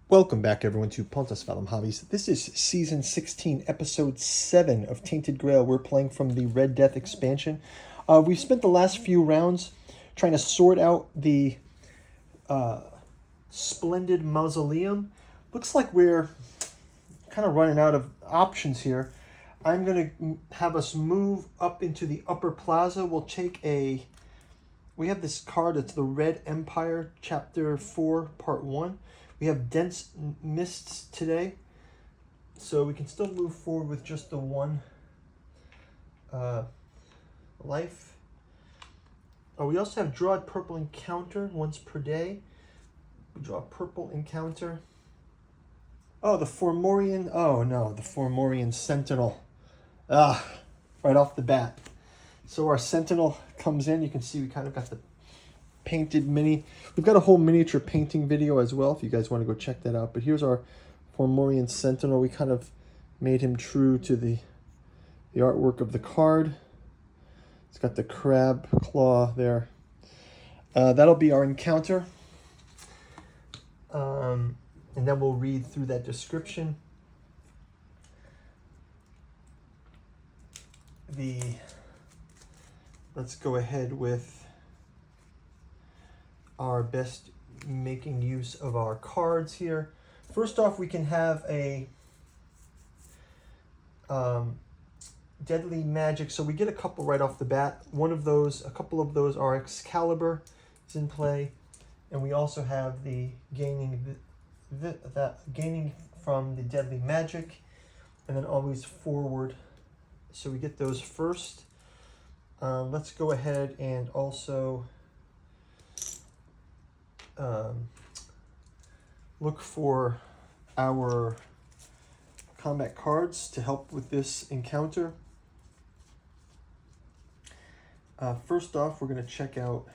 Welcome back, everyone, to Pontus Valum Hobbies. This is Season 16, Episode 7 of Tainted Grail. We're playing from the Red Death expansion. We've spent the last few rounds trying to sort out the Splendid Mausoleum. Looks like we're kind of running out of options here. I'm going to have us move up into the upper plaza. We'll take we have this card. It's the Red Empire, Chapter 4, Part 1. We have dense mists today, so we can still move forward with just the one life. We also have draw a purple encounter once per day. We draw a purple encounter. Oh, the Formorian. Oh no, the Formorian Sentinel. Right off the bat. So our Sentinel comes in. You can see we kind of got the painted mini. We've got a whole miniature painting video as well if you guys want to go check that out. But here's our Formorian Sentinel. We kind of made him true to the artwork of the card. It's got the crab claw there. That'll be our encounter. And then we'll read through that description. Let's go ahead with our best making use of our cards here. First off, we can have a deadly magic. So we get a couple right off the bat. A couple of those are Excalibur is in play, and we also have the gaining from the deadly magic, and then always forward. So we get those first. Let's go ahead and also look for our combat cards to help with this encounter. First off, we're going to check out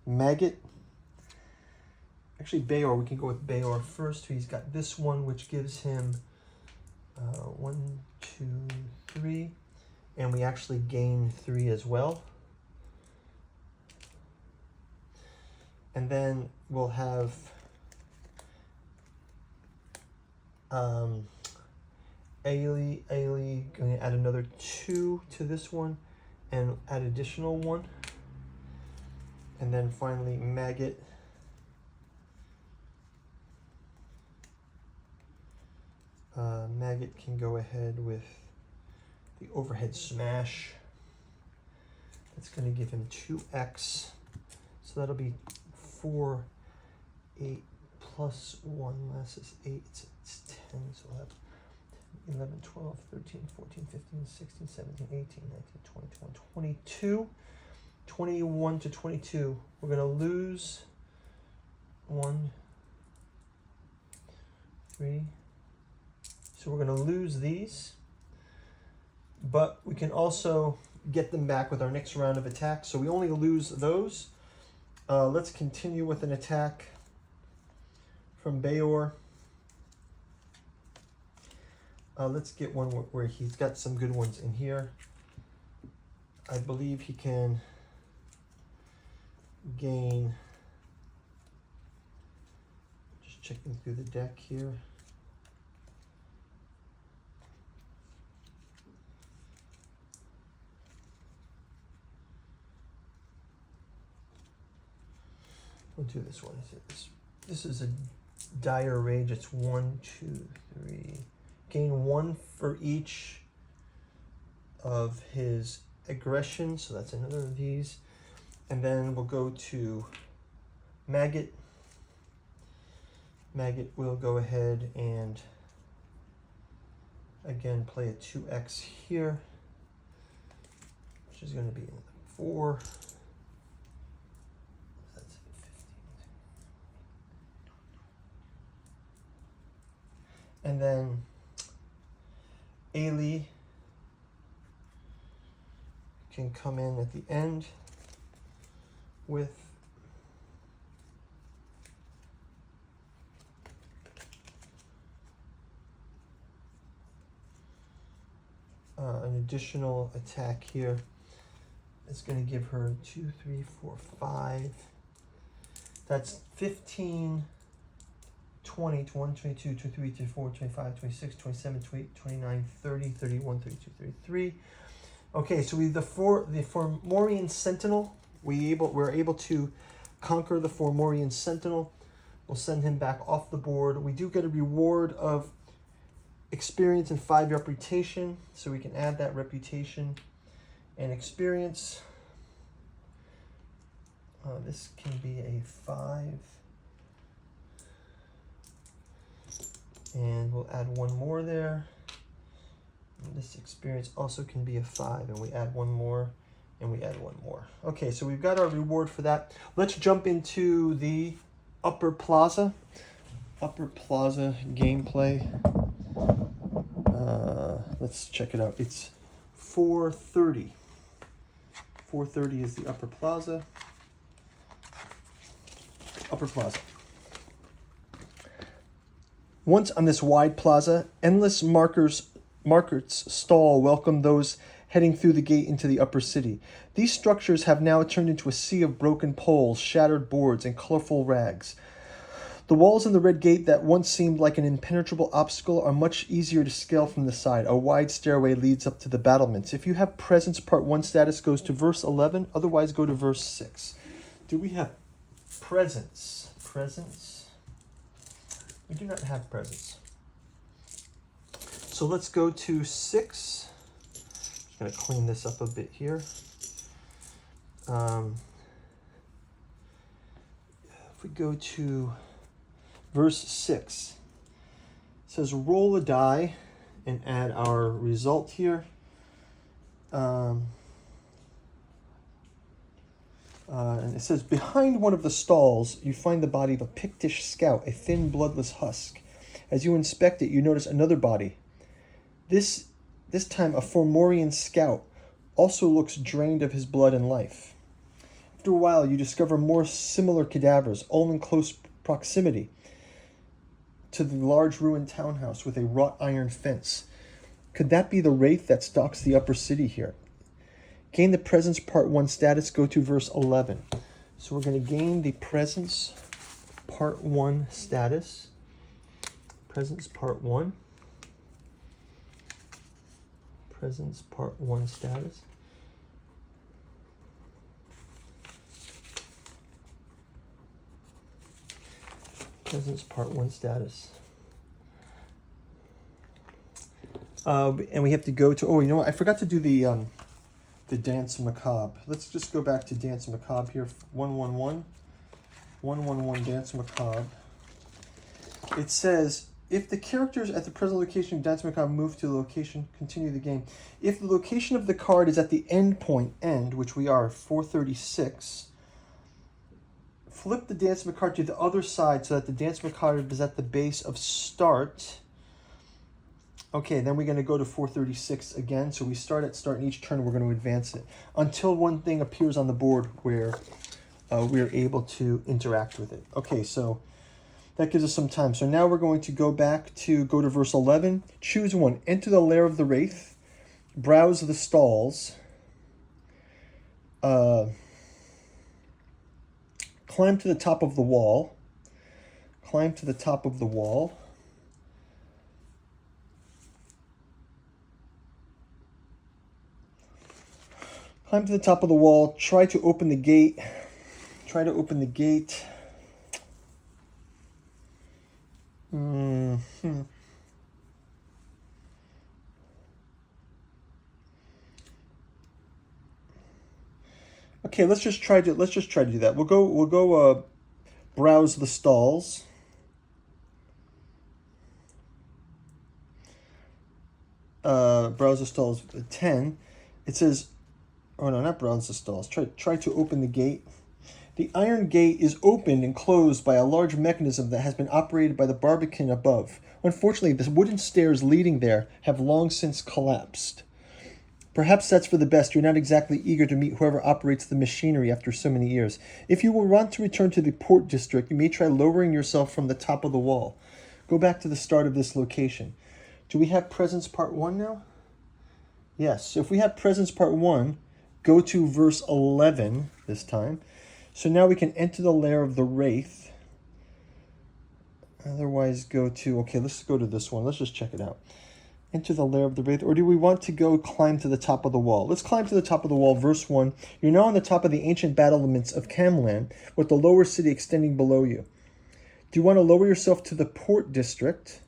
Maggot. Actually, Bayor. We can go with Bayor first. He's got this one, which gives him 1, 2, 3. And we actually gain 3 as well. And then we'll have Ailey going to add another 2 to this one and add additional 1. And then finally Maggot. Maggot can go ahead with the overhead smash. That's going to give him 2x. So that'll be 4, 8 plus 1 less is 8. It's 10. So we'll have 11, 12, 13, 14, 15, 16, 17, 18, 19, 20, 21, 22. 21 to 22. We're going to lose 1, 3. So we're going to lose these. But we can also get them back with our next round of attacks. So we only lose those. Let's continue with an attack from Bayor. Let's get one where he's got some good ones in here. I believe he can gain, just checking through the deck here. We'll do this one. This is a dire rage. It's 1, 2, 3. Gain 1 for each of his aggression. So that's another of these. And then we'll go to Maggot. Maggot will go ahead and again play a 2x here, which is going to be 4. And then Ailey can come in at the end with an additional attack here. It's going to give her 2, 3, 4, 5. That's 15, 20, 21, 22, 23, 24, 25, 26, 27, 28, 29, 30, 31, 32, 33. Okay, so the Fomorian Sentinel, we're able to conquer the Fomorian Sentinel. We'll send him back off the board. We do get a reward of experience and 5 reputation, so we can add that reputation and experience. This can be a 5. And we'll add 1 more there. And this experience also can be a 5, and we add 1 more, and we add 1 more. Okay, so we've got our reward for that. Let's jump into the Upper Plaza. Upper Plaza gameplay. Let's check it out. It's 4:30. 4:30 is the Upper Plaza. Upper Plaza. Once on this wide plaza, endless markets stall welcome those heading through the gate into the upper city. These structures have now turned into a sea of broken poles, shattered boards, and colorful rags. The walls in the red gate that once seemed like an impenetrable obstacle are much easier to scale from the side. A wide stairway leads up to the battlements. If you have presence, part 1 status goes to verse 11, otherwise go to verse 6. Do we have presence? Presence? We do not have presence. So let's go to 6. Just going to clean this up a bit here. If we go to verse 6, it says roll a die and add our result here. And it says, behind one of the stalls, you find the body of a Pictish scout, a thin, bloodless husk. As you inspect it, you notice another body. This time, a Fomorian scout also looks drained of his blood and life. After a while, you discover more similar cadavers, all in close proximity to the large ruined townhouse with a wrought iron fence. Could that be the wraith that stalks the upper city here? Gain the presence part 1 status, go to verse 11. So we're going to gain the presence part 1 status. Presence part 1. Presence part 1 status. Presence part 1 status. And we have to go to, oh, you know what? I forgot to do the Dance Macabre. Let's just go back to Dance Macabre here. 111. 111 Dance Macabre. It says, if the characters at the present location of Dance Macabre move to the location, continue the game. If the location of the card is at the end point, which we are, 436, flip the Dance Macabre to the other side so that the Dance Macabre is at the base of start. Okay, then we're going to go to 436 again. So we start at start, and each turn we're going to advance it until one thing appears on the board where we're able to interact with it. Okay, so that gives us some time. So now we're going to go to verse 11. Choose one. Enter the lair of the wraith. Browse the stalls. Climb to the top of the wall. Climb to the top of the wall. Climb to the top of the wall. Try to open the gate. Try to open the gate. Okay, let's just try to do that. We'll go browse the stalls. Browse the stalls 10. It says, oh no, not browse the stalls. Try to open the gate. The iron gate is opened and closed by a large mechanism that has been operated by the barbican above. Unfortunately, the wooden stairs leading there have long since collapsed. Perhaps that's for the best. You're not exactly eager to meet whoever operates the machinery after so many years. If you will want to return to the port district, you may try lowering yourself from the top of the wall. Go back to the start of this location. Do we have presence part 1 now? Yes. So if we have presence part 1, go to verse 11 this time. So now we can enter the lair of the Wraith. Otherwise go to, okay, let's go to this one. Let's just check it out. Enter the lair of the Wraith. Or do we want to go climb to the top of the wall? Let's climb to the top of the wall. Verse 1. You're now on the top of the ancient battlements of Camlan, with the lower city extending below you. Do you want to lower yourself to the port district?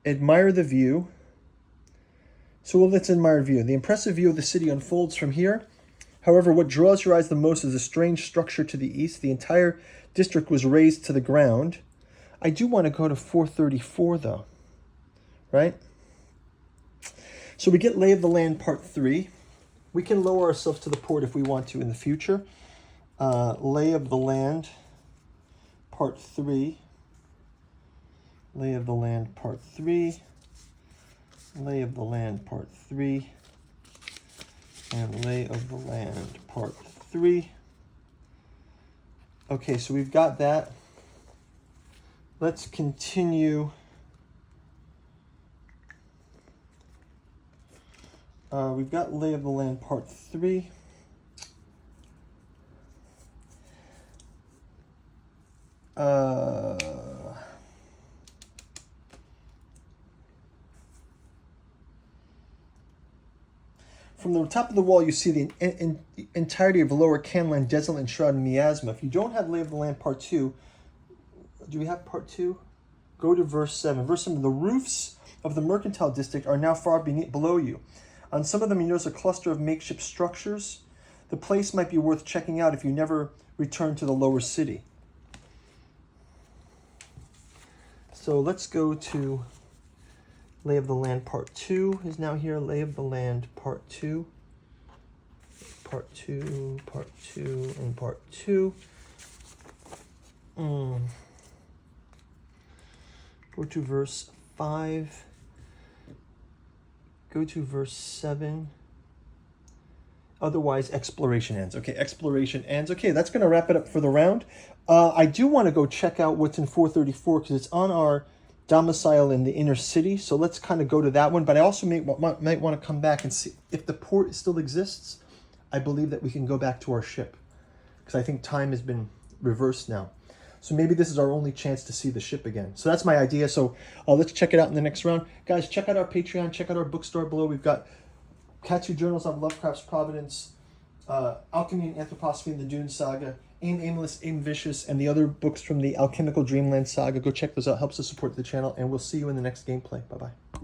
Admire the view. So let's admire the view. The impressive view of the city unfolds from here. However, what draws your eyes the most is a strange structure to the east. The entire district was razed to the ground. I do want to go to 434 though, right? So we get Lay of the Land Part 3. We can lower ourselves to the port if we want to in the future. Lay of the Land Part 3. Lay of the Land Part 3. Lay of the Land Part 3. And Lay of the Land Part 3. Okay, so we've got that. Let's continue. We've got Lay of the Land Part 3. From the top of the wall, you see the entirety of Lower Camlan, desolate and shrouded in miasma. If you don't have Lay of the Land Part 2, do we have Part 2? Go to verse 7. Verse 7, the roofs of the mercantile district are now far below you. On some of them, you notice a cluster of makeshift structures. The place might be worth checking out if you never return to the lower city. So let's go to Lay of the Land Part 2 is now here. Lay of the Land Part 2. Part 2, Part 2, and Part 2. Go to verse 5. Go to verse 7. Otherwise, exploration ends. Okay, exploration ends. Okay, that's going to wrap it up for the round. I do want to go check out what's in 434 because it's on our domicile in the inner city. So let's kind of go to that one. But I also might want to come back and see if the port still exists. I believe that we can go back to our ship because I think time has been reversed now. So maybe this is our only chance to see the ship again. So that's my idea. So let's check it out in the next round. Guys, check out our Patreon. Check out our bookstore below. We've got Katsu Journals on Lovecraft's Providence, Alchemy and Anthroposophy in the Dune Saga, Aim Aimless, Aim Vicious, and the other books from the Alchemical Dreamland Saga. Go check those out. Helps us support the channel. And we'll see you in the next gameplay. Bye-bye.